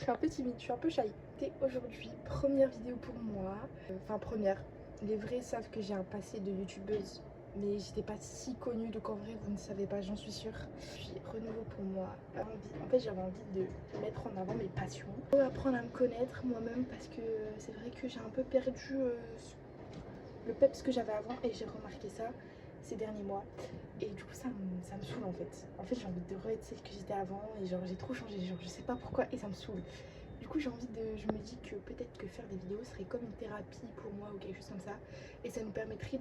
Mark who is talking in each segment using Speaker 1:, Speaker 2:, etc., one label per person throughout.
Speaker 1: suis un peu timide, je suis un peu shy. Et aujourd'hui, première vidéo pour moi. Enfin, première. Les vrais savent que j'ai un passé de youtubeuse, mais j'étais pas si connue, donc en vrai, vous ne savez pas, j'en suis sûre. Puis, renouveau pour moi. En fait, j'avais envie de mettre en avant mes passions. Apprendre à me connaître moi-même parce que c'est vrai que j'ai un peu perdu le peps que j'avais avant et j'ai remarqué ça ces derniers mois. Et du coup, ça me saoule en fait. En fait, j'ai envie de re-être celle que j'étais avant et genre, j'ai trop changé. Genre, je sais pas pourquoi et ça me saoule. Du coup, j'ai envie de. Je me dis que peut-être que faire des vidéos serait comme une thérapie pour moi ou quelque chose comme ça. Et ça nous permettrait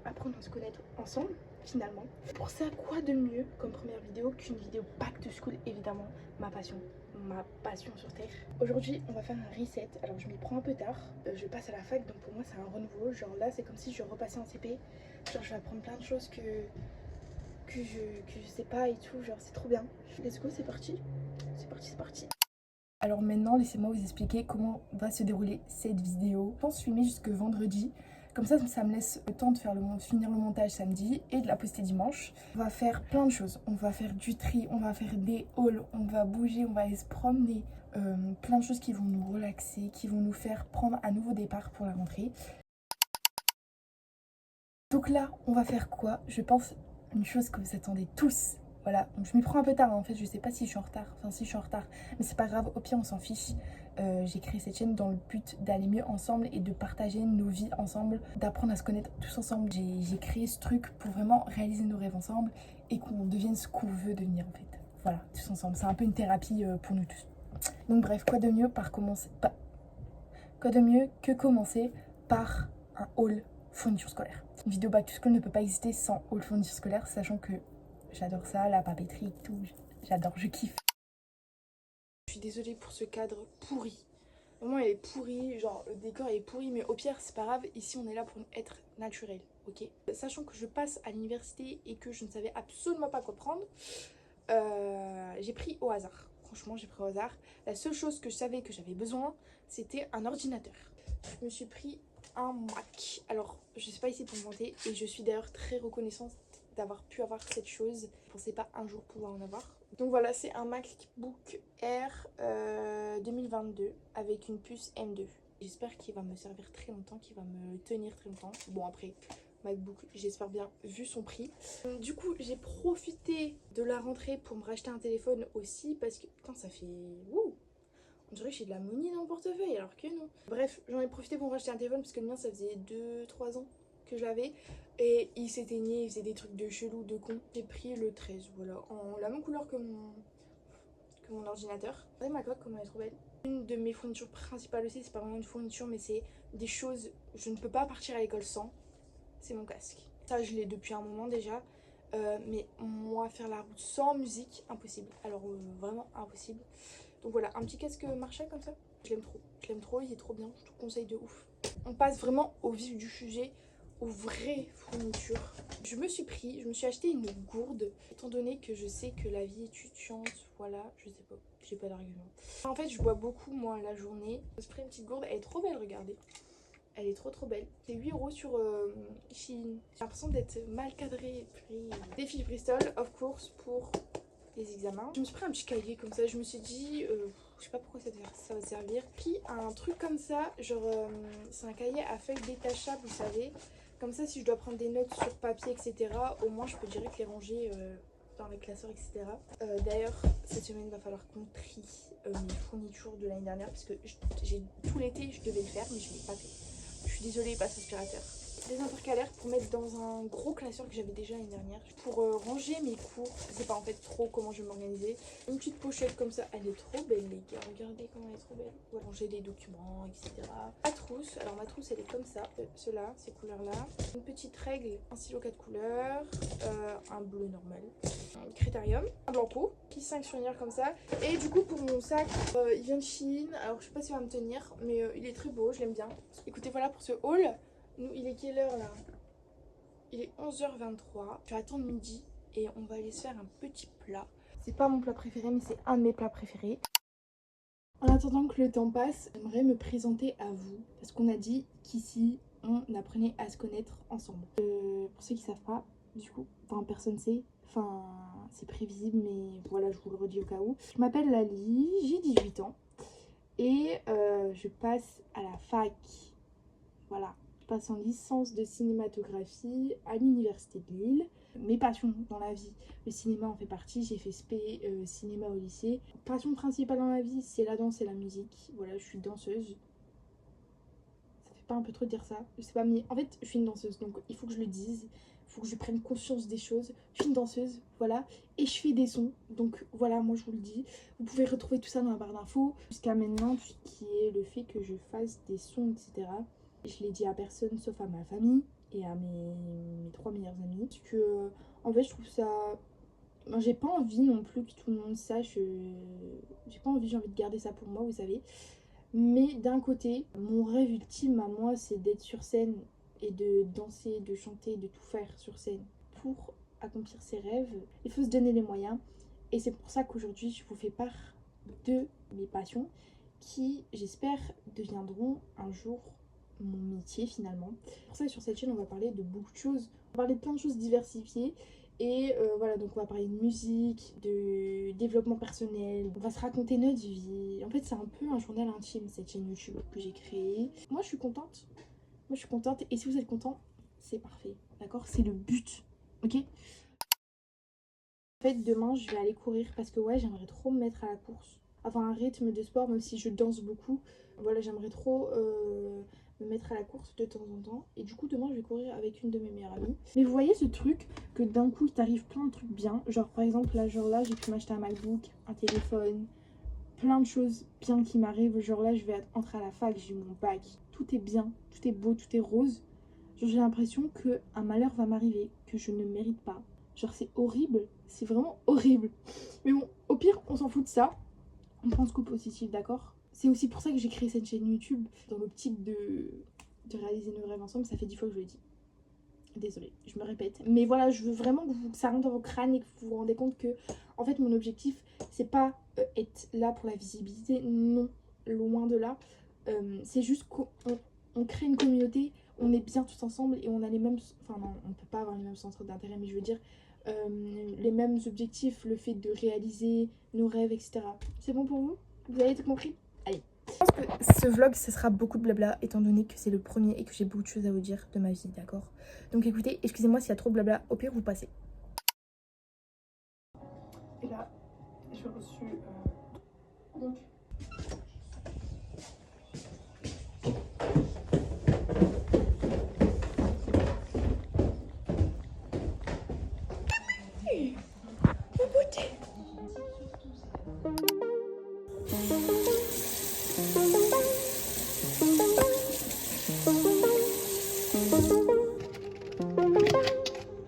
Speaker 1: d'apprendre à se connaître ensemble, finalement. Pour ça, quoi de mieux comme première vidéo qu'une vidéo back to school, évidemment, ma passion. Ma passion sur terre. Aujourd'hui, on va faire un reset. Alors, je m'y prends un peu tard. Je passe à la fac, donc pour moi, c'est un renouveau. Genre là, c'est comme si je repassais en CP. Genre, je vais apprendre plein de choses que je sais pas et tout. Genre, c'est trop bien. Let's go, c'est parti. C'est parti, c'est parti. Alors maintenant, laissez-moi vous expliquer comment va se dérouler cette vidéo. Je pense filmer jusque vendredi. Comme ça me laisse le temps de finir le montage samedi et de la poster dimanche. On va faire plein de choses. On va faire du tri, on va faire des hauls, on va bouger, on va aller se promener. Plein de choses qui vont nous relaxer, qui vont nous faire prendre un nouveau départ pour la rentrée. Donc là, on va faire quoi? Je pense une chose que vous attendez tous. Voilà, donc je m'y prends un peu tard en fait, je sais pas si je suis en retard, enfin si je suis en retard, mais c'est pas grave, au pire on s'en fiche. J'ai créé cette chaîne dans le but d'aller mieux ensemble et de partager nos vies ensemble, d'apprendre à se connaître tous ensemble. J'ai créé ce truc pour vraiment réaliser nos rêves ensemble et qu'on devienne ce qu'on veut devenir en fait. Voilà, tous ensemble, c'est un peu une thérapie pour nous tous. Donc bref, quoi de mieux que commencer par un haul fourniture scolaire. Une vidéo back to school ne peut pas exister sans haul fourniture scolaire, sachant que j'adore ça, la papeterie et tout, j'adore, je kiffe. Je suis désolée pour ce cadre pourri. Vraiment, il est pourri, genre le décor est pourri, mais au pire, c'est pas grave, ici on est là pour être naturel, ok? Sachant que je passe à l'université et que je ne savais absolument pas quoi prendre, j'ai pris au hasard. Franchement, j'ai pris au hasard. La seule chose que je savais que j'avais besoin, c'était un ordinateur. Je me suis pris un Mac. Alors, je sais pas ici pour me vanter, et je suis d'ailleurs très reconnaissante d'avoir pu avoir cette chose. Je pensais pas un jour pouvoir en avoir. Donc voilà, c'est un MacBook Air 2022 avec une puce M2. J'espère qu'il va me servir très longtemps, qu'il va me tenir très longtemps. Bon, après, MacBook, j'espère bien, vu son prix. Du coup, j'ai profité de la rentrée pour me racheter un téléphone aussi parce que, putain, ça fait... Wouh, on dirait que j'ai de la money dans le portefeuille alors que non. Bref, j'en ai profité pour me racheter un téléphone parce que le mien, ça faisait 2-3 ans que je l'avais. Et il s'éteignait, il faisait des trucs de chelou, de con. J'ai pris le 13, voilà, en la même couleur que mon ordinateur. Regardez ma coque, comment elle est trop belle. Une de mes fournitures principales aussi, c'est pas vraiment une fourniture, mais c'est des choses, je ne peux pas partir à l'école sans. C'est mon casque. Ça, je l'ai depuis un moment déjà. Mais moi, faire la route sans musique, impossible. Alors, vraiment impossible. Donc voilà, un petit casque Marshall comme ça. Je l'aime trop, il est trop bien. Je te conseille de ouf. On passe vraiment au vif du sujet, aux vraies fournitures. Je me suis acheté une gourde, étant donné que je sais que la vie étudiante, voilà, je sais pas, j'ai pas d'argument. En fait, je bois beaucoup, moi, la journée. Je me ferai une petite gourde, elle est trop belle, regardez. Elle est trop belle. C'est 8 € sur Shein. J'ai l'impression d'être mal cadrée. Des fiches Bristol, of course, pour les examens. Je me suis pris un petit cahier comme ça. Je me suis dit, je sais pas pourquoi ça va servir. Puis un truc comme ça, genre, c'est un cahier à feuilles détachables, vous savez. Comme ça, si je dois prendre des notes sur papier, etc., au moins je peux direct les ranger dans les classeurs, etc. D'ailleurs, cette semaine, il va falloir qu'on trie mes fournitures de l'année dernière parce que j'ai tout l'été, je devais le faire, mais je ne l'ai pas fait. Je suis désolée, pas aspirateur. Des intercalaires pour mettre dans un gros classeur que j'avais déjà l'année dernière. Pour ranger mes cours, je sais pas en fait trop comment je vais m'organiser. Une petite pochette comme ça, elle est trop belle les gars, regardez comment elle est trop belle. Pour ranger des documents, etc. Ma trousse, alors ma trousse elle est comme ça. Ceux-là, ces couleurs-là. Une petite règle, un stylo 4 couleurs, un bleu normal, un critérium, un blanco, qui 5 surligneurs comme ça. Et du coup pour mon sac, il vient de Chine. Alors je sais pas s'il va me tenir, mais il est très beau, je l'aime bien. Écoutez, voilà pour ce haul. Nous, il est quelle heure là? Il est 11h23. Je vais attendre midi et on va aller se faire un petit plat. C'est pas mon plat préféré, mais c'est un de mes plats préférés. En attendant que le temps passe, j'aimerais me présenter à vous. Parce qu'on a dit qu'ici, on apprenait à se connaître ensemble. Pour ceux qui savent pas, du coup, enfin personne sait. Enfin, c'est prévisible, mais voilà, je vous le redis au cas où. Je m'appelle Lali, j'ai 18 ans. et je passe à la fac. Voilà, je passe en licence de cinématographie à l'université de Lille. Mes passions dans la vie, le cinéma en fait partie, j'ai fait spé cinéma au lycée. Passion principale dans la vie, c'est la danse et la musique. Voilà, je suis danseuse. Ça fait pas un peu trop de dire ça, je sais pas, mais en fait je suis une danseuse, donc il faut que je le dise. Il faut que je prenne conscience des choses. Je suis une danseuse, voilà, et je fais des sons, donc voilà, moi je vous le dis. Vous pouvez retrouver tout ça dans la barre d'infos. Jusqu'à maintenant, tout ce qui est le fait que je fasse des sons, etc. Je l'ai dit à personne sauf à ma famille et à mes 3 meilleurs amis. Parce que, en fait, je trouve ça... Ben, j'ai pas envie non plus que tout le monde sache. J'ai pas envie, j'ai envie de garder ça pour moi, vous savez. Mais d'un côté, mon rêve ultime à moi, c'est d'être sur scène et de danser, de chanter, de tout faire sur scène. Pour accomplir ses rêves, il faut se donner les moyens. Et c'est pour ça qu'aujourd'hui, je vous fais part de mes passions qui, j'espère, deviendront un jour mon métier finalement. Pour ça, sur cette chaîne, on va parler de beaucoup de choses. On va parler de plein de choses diversifiées. Et voilà, donc on va parler de musique, de développement personnel. On va se raconter notre vie. En fait, c'est un peu un journal intime, cette chaîne YouTube que j'ai créée. Moi, je suis contente. Moi, je suis contente. Et si vous êtes content, c'est parfait. D'accord? C'est le but. Ok? En fait, demain, je vais aller courir parce que ouais, j'aimerais trop me mettre à la course. Avoir un rythme de sport, même si je danse beaucoup. Voilà, j'aimerais trop me mettre à la course de temps en temps. Et du coup, demain, je vais courir avec une de mes meilleures amies. Mais vous voyez ce truc que d'un coup, il t'arrive plein de trucs bien. Genre, par exemple, là, j'ai pu m'acheter un MacBook, un téléphone, plein de choses bien qui m'arrivent. Genre là, je vais entrer à la fac, j'ai eu mon bac. Tout est bien, tout est beau, tout est rose. Genre, j'ai l'impression qu'un malheur va m'arriver, que je ne mérite pas. Genre, c'est horrible, c'est vraiment horrible. Mais bon, au pire, on s'en fout de ça. On pense qu'au positif, d'accord? C'est aussi pour ça que j'ai créé cette chaîne YouTube, dans l'optique de réaliser nos rêves ensemble. Ça fait 10 fois que je le dis. Désolée, je me répète. Mais voilà, je veux vraiment que ça rentre dans vos crânes et que vous vous rendez compte que, en fait, mon objectif, c'est pas être là pour la visibilité. Non, loin de là. C'est juste qu'on crée une communauté, on est bien tous ensemble et on a les mêmes... Enfin non, on peut pas avoir les mêmes centres d'intérêt, mais je veux dire les mêmes objectifs, le fait de réaliser nos rêves, etc. C'est bon pour vous? Vous avez tout compris? Allez. Je pense que ce vlog, ce sera beaucoup de blabla, étant donné que c'est le premier et que j'ai beaucoup de choses à vous dire de ma vie, d'accord? Donc écoutez, excusez-moi s'il y a trop de blabla, au pire vous passez. Et là, j'ai reçu... donc...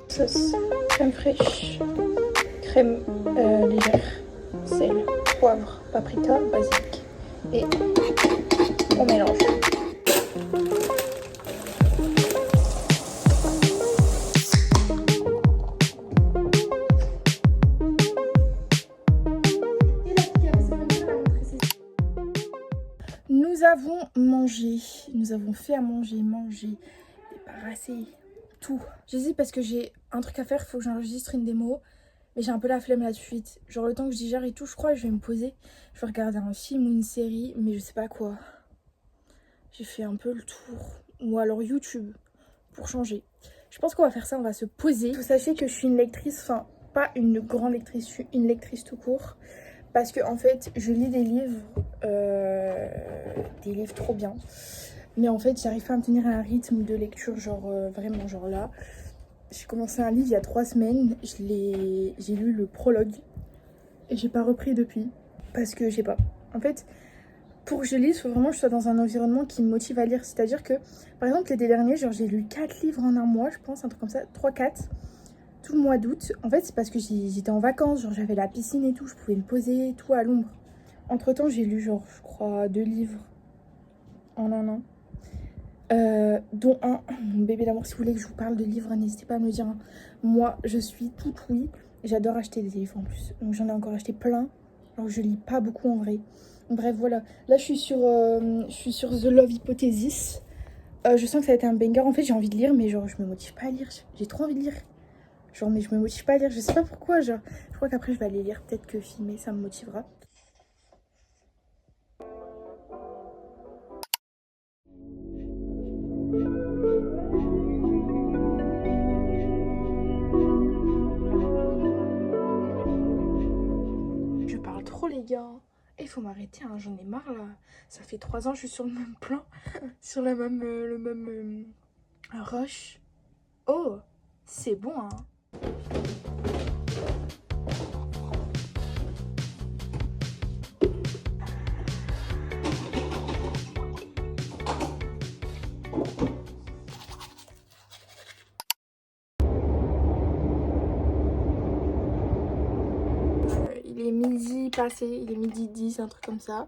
Speaker 1: Sauce, crème fraîche, crème légère, sel, poivre, paprika, basilic. Et on mélange. Nous avons mangé, nous avons fait à manger, débarrasser, tout. J'hésite parce que j'ai un truc à faire, il faut que j'enregistre une démo. Mais j'ai un peu la flemme là de suite. Genre le temps que je digère et tout, je crois que je vais me poser. Je vais regarder un film ou une série, mais je sais pas quoi. J'ai fait un peu le tour. Ou alors YouTube, pour changer. Je pense qu'on va faire ça, on va se poser. Vous sachez que je suis une lectrice, enfin pas une grande lectrice, je suis une lectrice tout court. Parce que en fait, je lis des livres trop bien. Mais en fait, j'arrive pas à me tenir à un rythme de lecture, genre vraiment, genre là. J'ai commencé un livre il y a 3 semaines, j'ai lu le prologue et j'ai pas repris depuis parce que je sais pas. En fait, pour que je lise, il faut vraiment que je sois dans un environnement qui me motive à lire. C'est-à-dire que, par exemple, l'été dernier, genre j'ai lu 4 livres en un mois, je pense, un truc comme ça, 3-4, tout le mois d'août. En fait, c'est parce que j'étais en vacances, genre j'avais la piscine et tout, je pouvais me poser, tout à l'ombre. Entre temps, j'ai lu genre, je crois, 2 livres en un an. Dont un, mon bébé d'amour. Si vous voulez que je vous parle de livres, n'hésitez pas à me le dire, hein. Moi, je suis toute oui. J'adore acheter des livres en plus. Donc j'en ai encore acheté plein. Alors je lis pas beaucoup en vrai. Bref, voilà. Là, je suis sur The Love Hypothesis. Je sens que ça va être un banger. En fait, j'ai envie de lire, mais genre, je me motive pas à lire. J'ai trop envie de lire. Genre, mais je me motive pas à lire. Je sais pas pourquoi. Genre, je crois qu'après, je vais aller lire. Peut-être que filmer, ça me motivera. les gars. Il faut m'arrêter, hein, j'en ai marre là. Ça fait 3 ans que je suis sur le même plan, sur le même rush. Oh, c'est bon, hein. Il est midi passé, il est midi 10, un truc comme ça.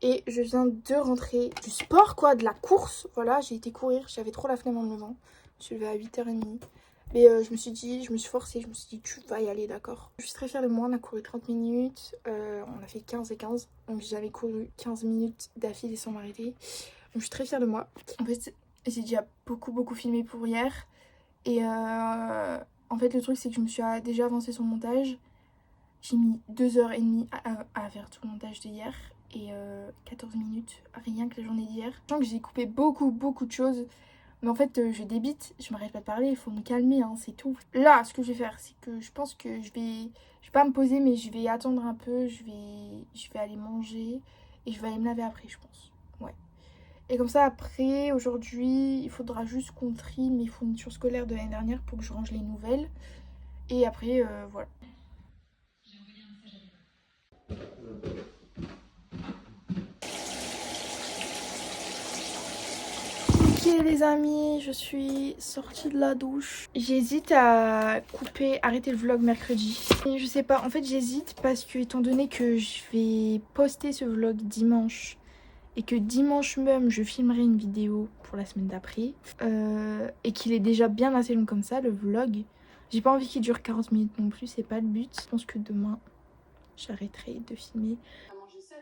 Speaker 1: Et je viens de rentrer du sport, quoi, de la course. Voilà, j'ai été courir, j'avais trop la flemme en me levant. Je suis levée à 8h30. Mais je me suis dit, je me suis forcée, je me suis dit, tu vas y aller, d'accord. Je suis très fière de moi, on a couru 30 minutes, on a fait 15 et 15. Donc j'avais couru 15 minutes d'affilée sans m'arrêter. Donc je suis très fière de moi. En fait, j'ai déjà beaucoup filmé pour hier. Et en fait, le truc, c'est que je me suis déjà avancée sur le montage. J'ai mis 2h30 à faire tout le montage d'hier et 14 minutes, rien que la journée d'hier. Je sens que j'ai coupé beaucoup de choses, mais en fait je débite, je m'arrête pas de parler, il faut me calmer, hein, c'est tout. Là, ce que je vais faire, c'est que je pense que je vais pas me poser, mais je vais attendre un peu, je vais aller manger et je vais aller me laver après, je pense. Ouais. Et comme ça, après, aujourd'hui, il faudra juste qu'on trie mes fournitures scolaires de l'année dernière pour que je range les nouvelles. Et après, voilà. Ok les amis, je suis sortie de la douche. J'hésite à arrêter le vlog mercredi. Et je sais pas, en fait j'hésite parce que étant donné que je vais poster ce vlog dimanche et que dimanche même je filmerai une vidéo pour la semaine d'après et qu'il est déjà bien assez long comme ça le vlog, j'ai pas envie qu'il dure 40 minutes non plus, c'est pas le but. Je pense que demain j'arrêterai de filmer.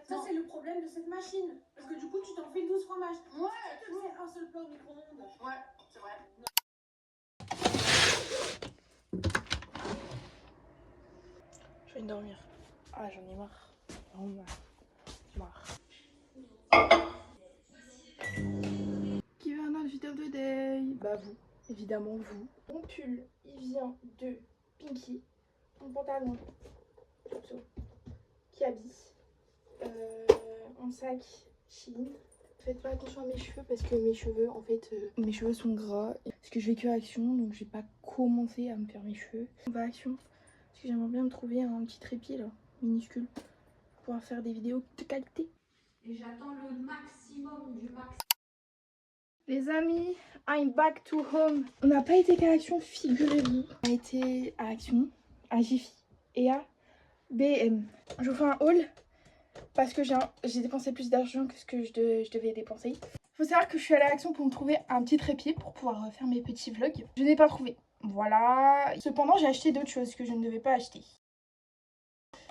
Speaker 2: Ça, c'est le problème de cette machine. Parce que du coup, tu t'en fais 12 fromages. Ouais, tu te fais un seul plat au micro-ondes. Ouais, c'est vrai.
Speaker 1: Je vais dormir. Ah, j'en ai marre. Vraiment marre. Qui veut un autre vidéo de day? Bah vous, évidemment vous. Mon pull, il vient de Pinky. Mon pantalon, Kiabi. Mon sac, Shein. Faites pas attention à mes cheveux parce que mes cheveux, en fait, mes cheveux sont gras. Parce que je vais que à Action, donc j'ai pas commencé à me faire mes cheveux. On va à Action. Parce que j'aimerais bien me trouver un petit trépied là, minuscule. Pour pouvoir faire des vidéos de qualité.
Speaker 2: Et j'attends le maximum du max.
Speaker 1: Les amis, I'm back to home. On n'a pas été qu'à Action, figurez-vous. On a été à Action, à Jiffy et à BM. Je vous fais un haul parce que j'ai dépensé plus d'argent que ce que je devais dépenser. Faut savoir que je suis allée à Action pour me trouver un petit trépied pour pouvoir faire mes petits vlogs. Je n'ai pas trouvé. Voilà. Cependant, j'ai acheté d'autres choses que je ne devais pas acheter.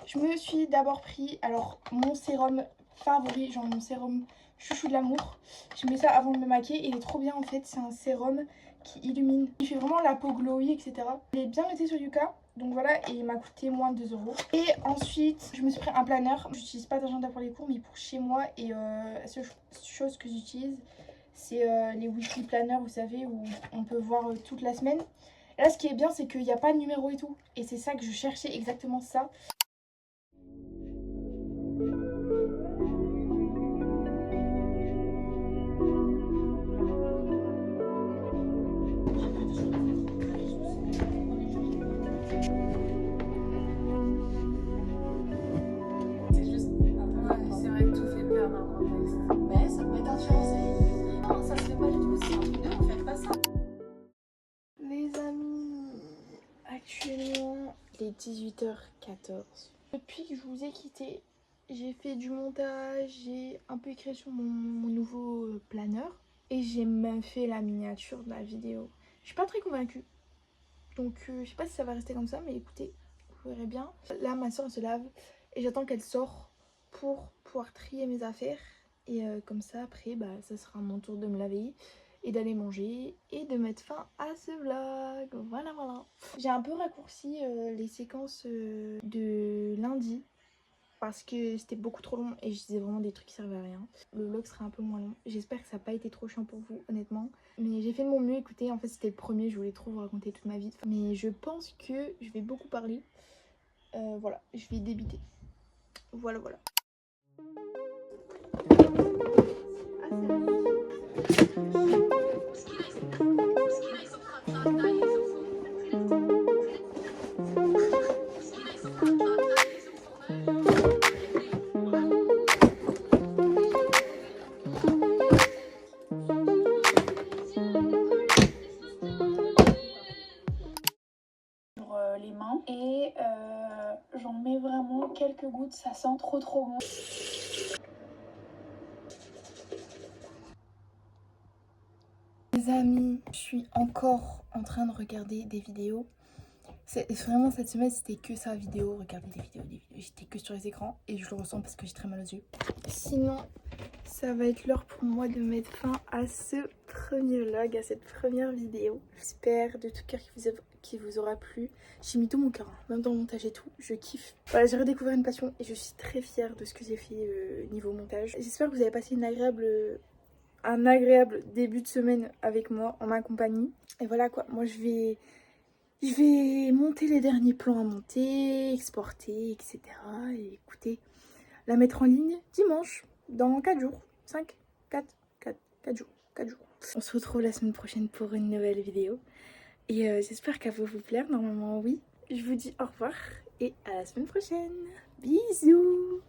Speaker 1: Je me suis d'abord pris alors mon sérum favori, genre mon sérum chouchou de l'amour. Je mets ça avant de me maquiller et il est trop bien en fait. C'est un sérum qui illumine. Il fait vraiment la peau glowy, etc. Il est bien noté sur Yuka. Donc voilà, et il m'a coûté moins de 2 €. Et ensuite, je me suis pris un planeur. J'utilise pas d'agenda pour les cours, mais pour chez moi. Et la seule chose que j'utilise, c'est les weekly planners, vous savez, où on peut voir toute la semaine. Et là, ce qui est bien, c'est qu'il n'y a pas de numéro et tout. Et c'est ça que je cherchais, exactement ça. Actuellement, il est 18h14. Depuis que je vous ai quitté, j'ai fait du montage, j'ai un peu écrit sur mon nouveau planeur et j'ai même fait la miniature de la vidéo. Je suis pas très convaincue, donc je sais pas si ça va rester comme ça, mais écoutez, vous verrez bien. Là, ma soeur se lave et j'attends qu'elle sorte pour pouvoir trier mes affaires et comme ça, après, bah, ça sera mon tour de me laver et d'aller manger et de mettre fin à ce vlog. Voilà. J'ai un peu raccourci les séquences de lundi parce que c'était beaucoup trop long et je disais vraiment des trucs qui servaient à rien. Le vlog sera un peu moins long. J'espère que ça n'a pas été trop chiant pour vous, honnêtement. Mais j'ai fait de mon mieux. Écoutez, en fait c'était le premier, je voulais trop vous raconter toute ma vie. Mais je pense que je vais beaucoup parler. Voilà, je vais débiter. Voilà, voilà. Les mains et j'en mets vraiment quelques gouttes, ça sent trop bon. Les amis, je suis encore en train de regarder des vidéos. Vraiment cette semaine c'était que ça, vidéo, regarder des vidéos. J'étais que sur les écrans et je le ressens parce que j'ai très mal aux yeux. Sinon, ça va être l'heure pour moi de mettre fin à ce premier vlog, à cette première vidéo. J'espère de tout cœur qu'il vous aura plu. J'ai mis tout mon cœur, hein, même dans le montage et tout, je kiffe. Voilà, j'ai redécouvert une passion et je suis très fière de ce que j'ai fait niveau montage. J'espère que vous avez passé un agréable début de semaine avec moi, en ma compagnie. Et voilà quoi, moi je vais monter les derniers plans à monter, exporter, etc. Et écoutez, la mettre en ligne dimanche, dans 4 jours. 4 jours. On se retrouve la semaine prochaine pour une nouvelle vidéo. Et j'espère qu'elle va vous plaire, normalement oui. Je vous dis au revoir et à la semaine prochaine. Bisous.